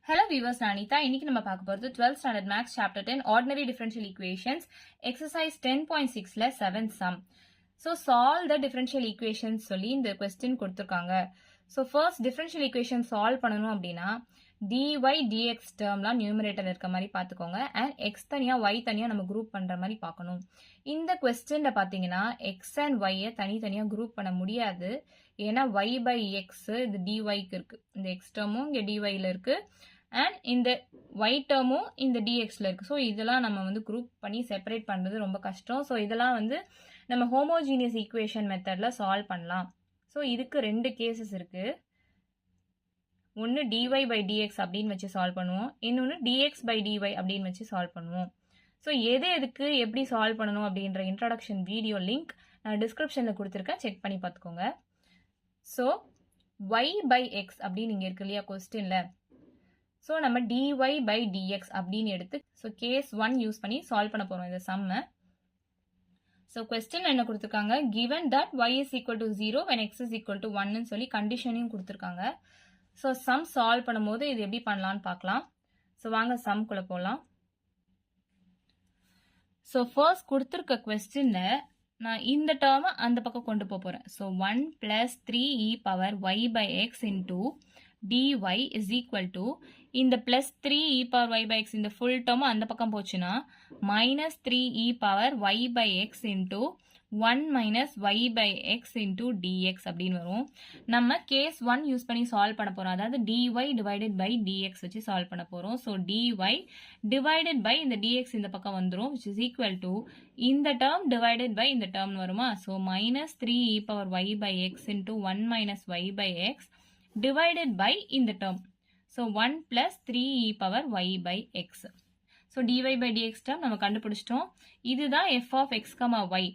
Hello viewers, நான் அனிதா. இன்னைக்கு நம்ம பார்க்க போறது 12th standard maths chapter 10 ordinary differential equations exercise 10.6ல 7th sum. So solve the differential equations சொல்லி இந்த question கொடுத்திருக்காங்க. So first differential equation solve பண்ணனும் அப்படினா dy dx termலாம் numerator இருக்க மாதிரி பாத்துக்கோங்க and x தனியா y தனியா நம்ம group பண்ற மாதிரி பார்க்கணும். இந்த questionல பாத்தீங்கன்னா x and y தனித்தனியா group பண்ண முடியாது. ஏன்னா y by x இது dy க்கு இருக்கு. இந்த x termம் இங்க dy ல இருக்கு. and இந்த y termம் இந்த dx ல இருக்கு. so இதெல்லாம் நம்ம வந்து group பண்ணி separate பண்றது ரொம்ப கஷ்டம். so இதெல்லாம் வந்து நம்ம homogeneous equation methodல solve பண்ணலாம். so இதுக்கு ரெண்டு cases இருக்கு. ஒன்னு dy by dx அப்படின்னு வச்சு சால்வ் பண்ணுவோம். இன்னொன்னு dx by dy அப்படின்னு வச்சு சால்வ் பண்ணுவோம். ஸோ எதுக்கு எப்படி சால்வ் பண்ணணும் அப்படின்ற இன்ட்ரோடக்ஷன் வீடியோ லிங்க் நான் டிஸ்கிரிப்ஷனில் கொடுத்துருக்கேன், செக் பண்ணி பார்த்துக்கோங்க. ஸோ y by x அப்படின்னு இங்கே இருக்கு இல்லையா கொஸ்டின்ல. ஸோ நம்ம dy by dx அப்படின்னு எடுத்து ஸோ கேஸ் 1 யூஸ் பண்ணி சால்வ் பண்ண போகிறோம் இந்த சம்மை. ஸோ கொஸ்டின் என்ன கொடுத்துருக்காங்க, given that y is equal to 0 when x is equal to 1ன்னு சொல்லி கண்டிஷனையும் கொடுத்துருக்காங்க. ஸோ சம் சால்வ் பண்ணும்போது இது எப்படி பண்ணலான்னு பார்க்கலாம். ஸோ வாங்க சம்குள்ள போகலாம். ஸோ ஃபர்ஸ்ட் கொடுத்துருக்க கொஸ்டின்ல நான் இந்த டேர்மை அந்த பக்கம் கொண்டு போகிறேன். So 1 + 3e power y by x into dy is equal to இந்த plus 3e power y by x இந்த ஃபுல் டேர்ம் அந்த பக்கம் போச்சுன்னா minus 3e power y by x into 1 minus y by x into dx அப்படின்னு வரும். நம்ம case 1 use பண்ணி solve பண்ண போறோம். அதாவது dy divided by dx வச்சு சால்வ் பண்ண போறோம். ஸோ dy divided by இந்த dx இந்த பக்கம் வந்துரும், which is equal to இந்த டேர்ம் divided by இந்த டேர்ம் வருமா. So minus 3e power y by x into 1 minus y by x divided by இந்த term. So 1 plus 3e power y by x. So dy by dx term நம்ம கண்டுபிடிச்சிட்டோம். இதுதான் f of x, y.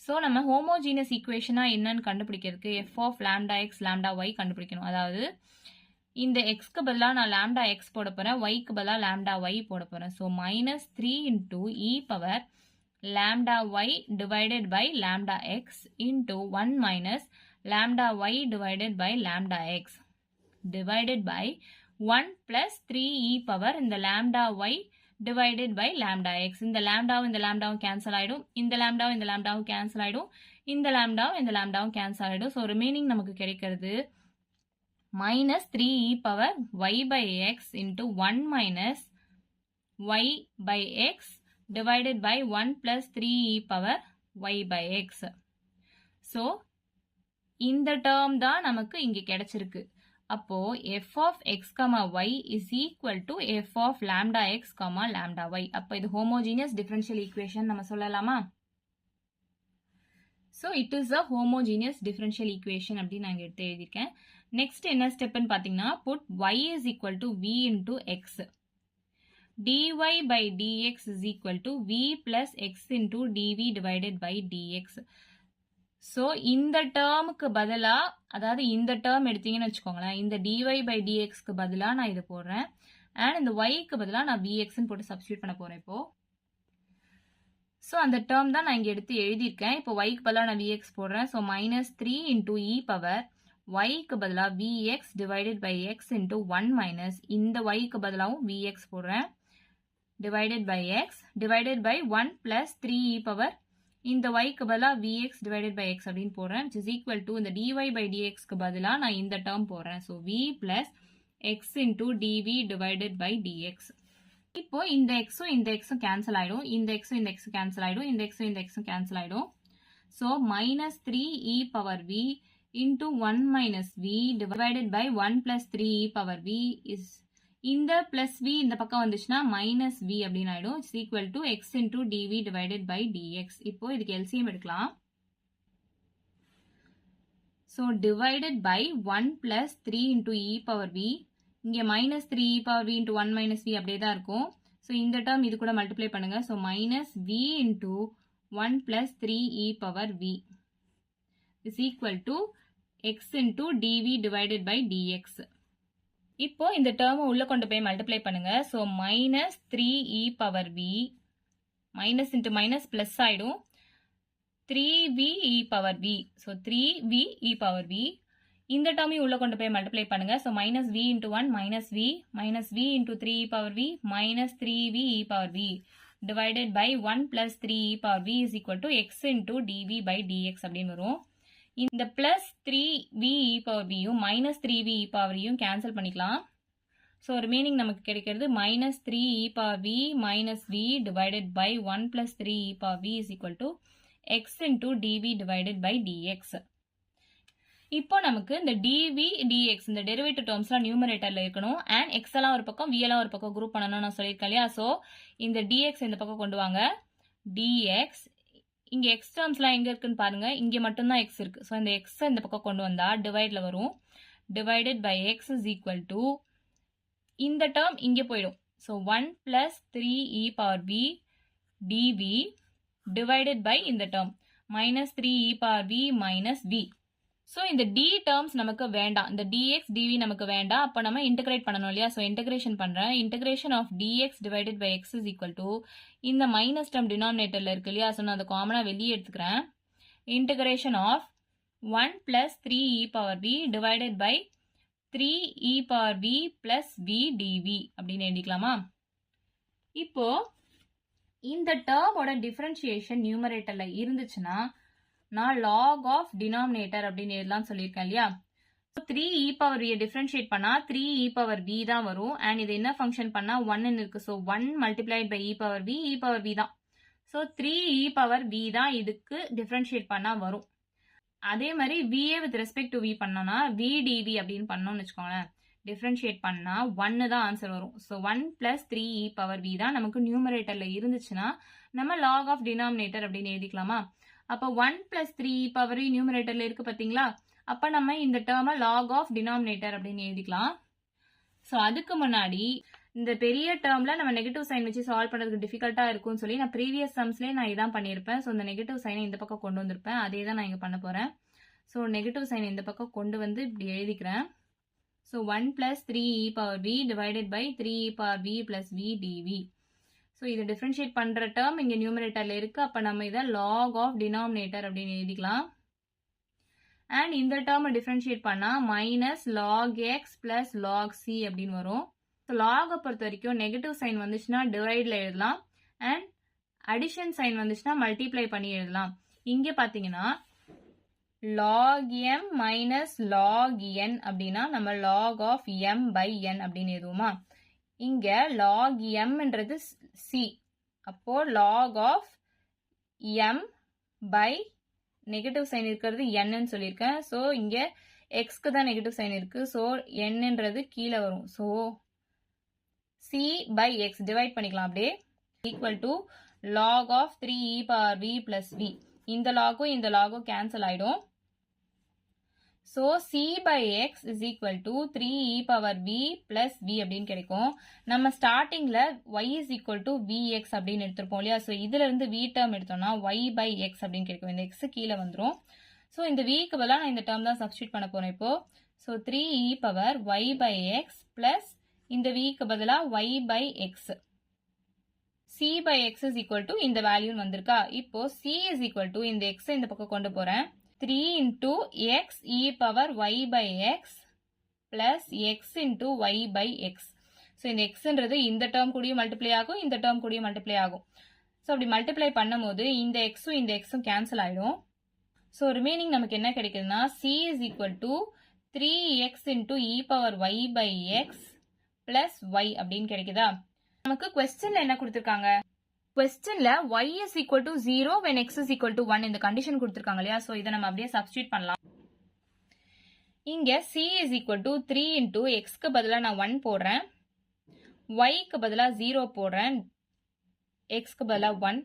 So நம்ம homogeneous ஈக்குவேஷனா என்னன்னு கண்டுபிடிக்கிறதுக்கு f of lambda x lambda y கண்டுபிடிக்கணும். அதாவது இந்த xக்கு பதிலாக நான் lambda x போட போறேன், yக்கு பதிலாக lambda y போட போறேன். So minus 3 into e power lambda y divided by lambda x into 1 minus lambda y divided by lambda x divided by 1 plus 3e power இந்த lambda y divided by lambda x. இந்த lambdaவும் cancel ஆயிடும், இந்த lambdaவும் cancel ஆயிடும், இந்த lambdaவும் cancel ஆயிடும். So remaining நமக்கு கிடைக்கிறது minus 3e power y by x into 1 minus y by x divided by 1 plus 3e power y by x. So இந்த term தான் நமக்கு இங்க கிடைச்சிருக்கு. அப்போ f of x, y is equal to f of lambda x, lambda y. அப்போ இது homogeneous differential equation நம்ம சொல்லலாமா? So it is a homogeneous differential equation அப்படின்னு நான் எடுத்து எழுதியிருக்கேன். நெக்ஸ்ட் என்ன ஸ்டெப்னு பார்த்தீங்கன்னா, put y is equal to v into x. dy by dx is equal to v plus x into dv divided by dx. So இந்த டேர்முக்கு பதிலா, அதாவது இந்த டேர்ம் எடுத்தீங்கன்னு வச்சுக்கோங்களேன், இந்த dy by dxக்கு பதிலா நான் இது போடுறேன். அண்ட் இந்த yக்கு பதிலா நான் vxன்னு போட்டு சப்ஸ்டியூட் பண்ண போறேன் இப்போ. ஸோ அந்த டேர்ம் தான் நான் இங்க எடுத்து எழுதியிருக்கேன். இப்போ yக்கு பதிலா நான் vx போடுறேன். So minus 3 into e power yக்கு பதிலா vx divided by x into 1 minus இந்த yக்கு பதிலாவும் vx போடுறேன் divided by x divided by 1 plus 3e power இந்த yக்கு பதிலா vx divided by x அப்படின்னு போடுறேன், which is equal to இந்த dy by dxக்கு பதிலா நான் இந்த டேர்ம் போடுறேன். So v plus x into dv divided by dx. இப்போ இந்த xம் கேன்சல் ஆயிடும், இந்த xம் கேன்சல் ஆயிடும், இந்த xம் கேன்சல் ஆயிடும். So minus 3e power v into 1 minus v divided by 1 plus 3e power v is இந்த plus v இந்த பக்கம் வந்துச்சுன்னா minus v அப்படின்னு ஆயிடும். It's equal to x into dv divided by dx. இப்போ இதுக்கு LCM எடுக்கலாம். So divided by 1 plus 3 into e power v, இங்க minus 3e power v into 1 minus v அப்படியே தான் இருக்கும். So இந்த term இது கூட multiply பண்ணுங்க. So minus v into 1 plus 3e power v is equal to x into dv divided by dx. இப்போ இந்த டேர்மை உள்ள கொண்டு போய் மல்டிப்ளை பண்ணுங்க. So minus 3e power v, minus into minus plus ஆயிடும், 3v e power v. So 3v e power v இந்த டேர்மையும் உள்ள கொண்டு போய் மல்டிப்ளை பண்ணுங்க. So minus v into 1 minus v into 3 e power v minus 3v e power v divided by 1 plus 3 e power v is equal to x into d v by d x அப்படின்னு வரும். இந்த plus 3v e power வியும் minus 3v e power வியும் cancel பண்ணிக்கலாம். So remaining நமக்கு கிடைக்கிறது minus 3 e power v minus v divided by 1 plus 3 e power v is equal to x into dv divided by dx. இப்போ நமக்கு இந்த dv dx இந்த derivative டேர்ம்ஸ்லாம் நியூமரேட்டர்ல இருக்கணும் அண்ட் எக்ஸ் எல்லாம் ஒரு பக்கம் வி எல்லாம் ஒரு பக்கம் குரூப் பண்ணணும்னு நான் சொல்லியிருக்கேன் இல்லையா. ஸோ இந்த டிஎக்ஸ் இந்த பக்கம் கொண்டு வாங்க. டிஎக்ஸ் இங்க எக்ஸ் டேர்ம்ஸ்லாம் எங்க இருக்குன்னு பாருங்க. இங்க மட்டும்தான் எக்ஸ் இருக்கு. ஸோ இந்த எக்ஸ் இந்த பக்கம் கொண்டு வந்தா டிவைட்ல வரும். Divided by x is equal to இந்த டேர்ம் இங்க போயிடும். So 1 plus 3 e power v dv divided by இந்த term minus 3 e power v minus v. So இந்த டி டேர்ம்ஸ் நமக்கு வேண்டாம். இந்த டிஎக்ஸ் டிவி நமக்கு வேண்டாம். அப்போ நம்ம இன்டகிரேட் பண்ணணும் இல்லையா. ஸோ இன்டகிரேஷன் பண்ணுறேன். Integration of dx divided by x is equal to இந்த மைனஸ் டேர்ம் டினாமினேட்டரில் இருக்கு இல்லையா. ஸோ நான் அதை காமனாக வெளியே எடுத்துக்கிறேன். Integration of 1 plus 3 e power v divided by 3 e power v plus v dv அப்படின்னு எழுதிக்கலாமா. இப்போ இந்த டேர்மோட டிஃபரன்ஷியேஷன் நியூமரேட்டர்ல இருந்துச்சுன்னா நான் லாக் ஆஃப் டினாமினேட்டர் அப்படின்னு எழுதலாம் சொல்லியிருக்கேன் இல்லையா. 3 இ பவர் வியை டிஃபரன்ஷியேட் பண்ணா 3 இ பவர் வி தான் வரும். அண்ட் இது என்ன ஃபங்க்ஷன் பண்ணா 1 இருக்கு. So 1 multiplied by e power v தான். ஸோ 3 இ பவர் வி தான் இதுக்கு டிஃபரன்ஷியேட் பண்ணா வரும். அதே மாதிரி விஏ வித் ரெஸ்பெக்ட் டு வி பண்ணோம்னா வி டிவி அப்படின்னு பண்ணோம்னு வச்சுக்கோங்களேன். டிஃபரன்ஷியேட் பண்ணா 1 தான் ஆன்சர் வரும். So 1 plus 3 e power v தான் நமக்கு நியூமரேட்டர்ல இருந்துச்சுன்னா நம்ம லாக் ஆஃப் டினாமினேட்டர் அப்படின்னு எழுதிக்கலாமா. அப்போ 1 பிளஸ் 3 இ பவர் வி நியூமரேட்டர்ல இருக்கு பார்த்தீங்களா. அப்போ நம்ம இந்த டேர்மை லாக் ஆஃப் டினாமினேட்டர் அப்படின்னு எழுதிக்கலாம். ஸோ அதுக்கு முன்னாடி இந்த பெரிய டேர்ம்ல நம்ம நெகட்டிவ் சைன் வச்சு சால்வ் பண்ணுறதுக்கு டிஃபிகல்ட்டா இருக்கும்னு சொல்லி நான் ப்ரீவியஸ் சம்ஸ்லேயே நான் இதான் பண்ணியிருப்பேன். ஸோ இந்த நெகட்டிவ் சைனை இந்த பக்கம் கொண்டு வந்திருப்பேன். அதே தான் நான் இங்கே பண்ண போகிறேன். ஸோ நெகட்டிவ் சைன் இந்த பக்கம் கொண்டு வந்து இப்படி எழுதிக்கிறேன். So 1 plus 3 e power v divided by 3 e power v plus v dv. So இதை டிஃபரன்ஷியேட் பண்ணுற டேர்ம் இங்கே நியூமரேட்டரில் இருக்கு. அப்போ நம்ம இதை லாக் ஆஃப் டினாமினேட்டர் அப்படின்னு எழுதிக்கலாம். அண்ட் இந்த டேர்மை டிஃபரன்ஷியேட் பண்ணால் minus log x plus log C அப்படின்னு வரும். ஸோ லாகை பொறுத்த வரைக்கும் நெகட்டிவ் சைன் வந்துச்சுன்னா டிவைடில் எழுதலாம். அண்ட் அடிஷன் சைன் வந்துச்சுன்னா மல்டிப்ளை பண்ணி எழுதலாம். இங்கே பார்த்தீங்கன்னா log m minus log n அப்படின்னா நம்ம log of m by n அப்படின்னு எழுதுவோமா. இங்க log mன்றது c. அப்போ log of m by negative sign இருக்கிறது n சொல்லியிருக்கேன். ஸோ இங்க எக்ஸ்க்கு தான் நெகட்டிவ் சைன் இருக்கு. ஸோ nன்றது கீழே வரும். So c by x divide பண்ணிக்கலாம் அப்படியே. Equal to log of 3 e power v plus v. இந்த லாகும் இந்த லாகும் கேன்சல் ஆயிடும். So c by x is equal to 3 e power v plus v அப்படின்னு கிடைக்கும். நம்ம ஸ்டார்டிங்ல y is equal to vx அப்படின்னு எடுத்திருப்போம் இல்லையா. ஸோ இதுல இருந்து v டேர்ம் எடுத்தோம்னா y by x அப்படின்னு கிடைக்கும். இந்த x கீழே வந்துடும். ஸோ இந்த vக்கு பதிலாக நான் இந்த டேர்ம் தான் சப்ஸ்டியூட் பண்ண போறேன் இப்போ. So 3 e power y by x plus இந்த vக்கு பதிலாக y by x. c by x is equal to இந்த வேல்யூ வந்திருக்கா. இப்போ c is equal to இந்த x இந்த பக்கம் கொண்டு போறேன். 3 into x e power y by x plus x into y by x. So இந்த xன்றது இந்த டேர்ம் கூடயும் மல்டிப்ளை ஆகும், இந்த டேர்ம் கூடயும் மல்டிப்ளை ஆகும். ஸோ அப்படி மல்டிப்ளை பண்ணும்போது இந்த எக்ஸும் இந்த எக்ஸும் கேன்சல் ஆயிடும். ஸோ ரிமைனிங் நமக்கு என்ன கிடைக்குதுன்னா c is equal to 3x into e power y by x plus y அப்படின்னு கிடைக்குதா. நமக்கு கொஸ்டின்ல என்ன கொடுத்துருக்காங்க. கொஸ்டின்ல y is equal to 0 when x is equal to 1 இந்த கண்டிஷன் கொடுத்துருக்காங்க இல்லையா. ஸோ இதை நம்ம அப்படியே சப்ஸ்டியூட் பண்ணலாம். இங்க c is equal to 3 into xக்கு பதிலாக நான் 1 போடுறேன், yக்கு பதிலாக 0 போடுறேன், xக்கு பதிலாக 1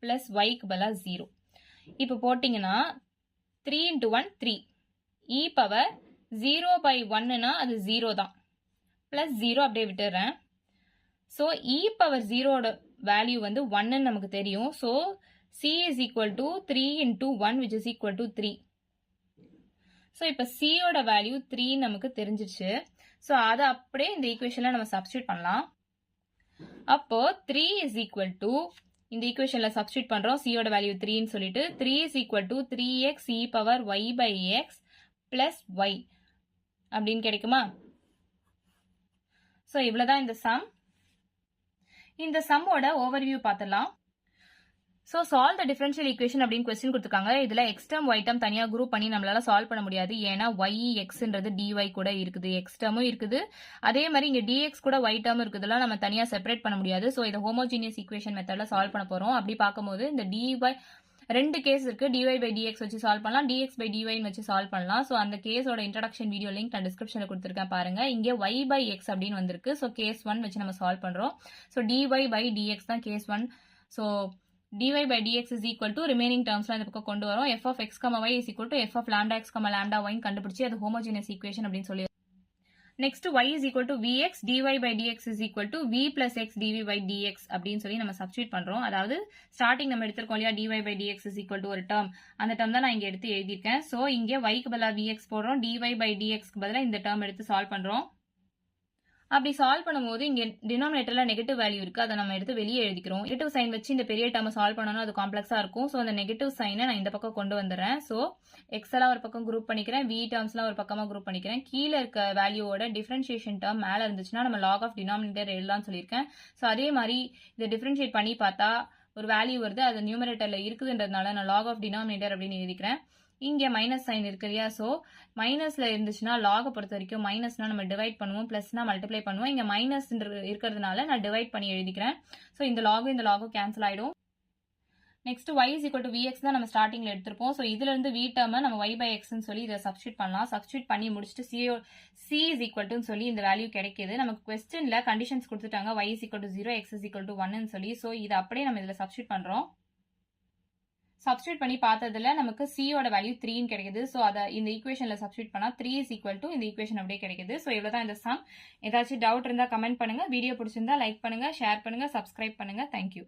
பிளஸ் yக்கு பதிலாக 0. இப்போ போட்டிங்கன்னா 3 into 1 3 e பவர் 0 by 1னா அது 0 தான், பிளஸ் 0 அப்படியே விட்டுறேன். ஸோ e பவர் 0ஓட வேல்யூ வந்து 1 நமக்கு தெரியும். So c is equal to 3 into 1 which is equal to 3. So இப்போ c ஓட வேல்யூ 3 நமக்கு தெரிஞ்சிருச்சு. ஸோ அதை அப்படியே இந்த ஈக்குவேஷன்ல நம்ம சப்ஸ்டியூட் பண்ணலாம். அப்போ 3 is equal to இந்த ஈக்குவேஷன்ல சப்ஸ்டியூட் பண்றோம். c ஓட வேல்யூ 3ன்னு சொல்லிட்டு 3 is equal to 3x e power y by x plus y அப்படின்னு கிடைக்குமா? ஸோ இவ்வளோதான் இந்த சம். இந்த சம்மோட ஓவர்வியூ பார்த்துடலாம். So solve the differential equation அப்படின்னு கொஸ்டின் கொடுத்துருக்காங்க. இதில் எக்ஸ் டேர்ம் ஒய் டேர்ம் தனியாக குரூப் பண்ணி நம்மளால சால்வ் பண்ண முடியாது. ஏன்னா ஒய் எக்ஸ்ன்றது டிஒய் கூட இருக்குது, எக்ஸ் டேர்மும் இருக்குது, அதே மாதிரி இங்கே டிஎக்ஸ் கூட ஒய் டேர்ம் இருக்குதுலாம் நம்ம தனியாக செப்பரேட் பண்ண முடியாது. ஸோ இதை ஹோமோஜீனியஸ் ஈக்குவேஷன் மெத்தடில் சால்வ் பண்ண போகிறோம். அப்படி பார்க்கும்போது இந்த டிஒய் ரெண்டு கேஸ் இருக்கு. டிஒய் பை டிஎக்ஸ் வச்சு சால்வ் பண்ணலாம், டிஎக்ஸ் பை டிஒய்னு வச்சு சால்வ் பண்ணலாம். ஸோ அந்த கேஸோட இன்ட்ரடக்ஷன் வீடியோ லிங்க் நான் டிஸ்கிரிப்ஷனில் கொடுத்துருக்கேன் பாருங்க. இங்கே ஒய் பை எக்ஸ் அப்படின்னு வந்திருக்கு. ஸோ கேஸ் 1 வச்சு நம்ம சால்வ் பண்ணுறோம். ஸோ டிஒய் பை டிஎக்ஸ் தான் case 1. So dy by dx is equal to remaining terms இந்த பக்கம் கொண்டு வரோம். f of x, y is equal to f of lambda x, lambda y கண்டுபிடிச்சி அது homogeneous equation அப்படின்னு சொல்லி. Next y is equal to vx, dy by dx is equal to v plus x dv by dx அப்படின்னு சொல்லி நம்ம substitute பண்றோம். அதாவது starting நம்ம எடுத்திருக்கோம் இல்லையா, dy by dx is equal to ஒரு டேர்ம், அந்த டேர்ம் தான் நான் இங்க எடுத்து எழுதியிருக்கேன். ஸோ இங்கே y க்கு பதிலாக vx போடுறோம், dy by dx க்கு பதிலாக இந்த டேர்ம் எடுத்து சால்வ் பண்றோம். அப்படி சால்வ் பண்ணும்போது இங்கே டினாமினேட்டரில் நெகட்டிவ் வேல்யூ இருக்குது, அதை நம்ம எடுத்து வெளியே எழுதிக்கிறோம். நெகட்டிவ் சைன் வச்சு இந்த பெரிய டேர்மை சால்வ் பண்ணணும், அது காம்ப்ளெக்ஸாக இருக்கும். ஸோ அந்த நெகட்டிவ் சைனை நான் இந்த பக்கம் கொண்டு வந்துடுறேன். ஸோ எக்ஸ் எல்லாம் ஒரு பக்கம் குரூப் பண்ணிக்கிறேன், வி டேர்ம்ஸ்லாம் ஒரு பக்கமாக குரூப் பண்ணிக்கிறேன். கீழே இருக்க வேல்யூவோட டிஃபரன்ஷியேஷன் டேர்ம் மேலே இருந்துச்சுன்னா நம்ம லாக் ஆஃப் டினாமினேட்டர் எழுதலாம்னு சொல்லியிருக்கேன். ஸோ அதே மாதிரி இதை டிஃபரன்ஷியேட் பண்ணி பார்த்தா ஒரு வேல்யூ வருது, அது நியூமரேட்டரில் இருக்குதுன்றதுனால நான் லாக் ஆஃப் டினாமினேட்டர் அப்படின்னு எழுதிக்கிறேன். இங்கே மைனஸ் சைன் இருக்கு இல்லையா, ஸோ மைனஸில் இருந்துச்சுன்னா லாகை பொறுத்த வரைக்கும் மைனஸ்னா நம்ம டிவைட் பண்ணுவோம், ப்ளஸ்னா மல்டிப்ளை பண்ணுவோம். இங்கே மைனஸ் இருக்கிறதுனால நான் டிவைட் பண்ணி எழுதிக்கிறேன். ஸோ இந்த லாகும் கேன்சல் ஆகிடும். Next y is equal to vx தான் நம்ம ஸ்டார்டிங்கில் எடுத்திருப்போம். ஸோ இதுலேருந்து v டேர்மை நம்ம y by xன்னு சொல்லி இதை சப்ஸ்டியூட் பண்ணலாம். சப்ஸ்டியூட் பண்ணி முடிச்சுட்டு c is equal to சொல்லி இந்த வேல்யூ கிடைக்கிது. நமக்கு கொஸ்டினில் கண்டிஷன்ஸ் கொடுத்துட்டாங்க, y is equal to 0, x is equal to 1ன்னு சொல்லி. ஸோ இதை அப்படியே நம்ம இதில் சப்ஸ்டியூட் பண்ணுறோம். சப்ஸ்டியூட் பண்ணி பார்த்ததுல நமக்கு c ஓட வேல்யூ 3 கிடைக்குது. ஸோ அதை இந்த ஈக்குவேஷன்ல சப்ஸ்டியூட் பண்ணா 3 is equal to இந்த ஈக்குவேஷன் அப்படியே கிடைக்குது. ஸோ இவ்வளவுதான் இந்த சம். ஏதாச்சும் டவுட் இருந்தா கமெண்ட் பண்ணுங்க. வீடியோ பிடிச்சிருந்தா லைக் பண்ணுங்க, ஷேர் பண்ணுங்க, சப்ஸ்கிரைப் பண்ணுங்க. தேங்க்யூ.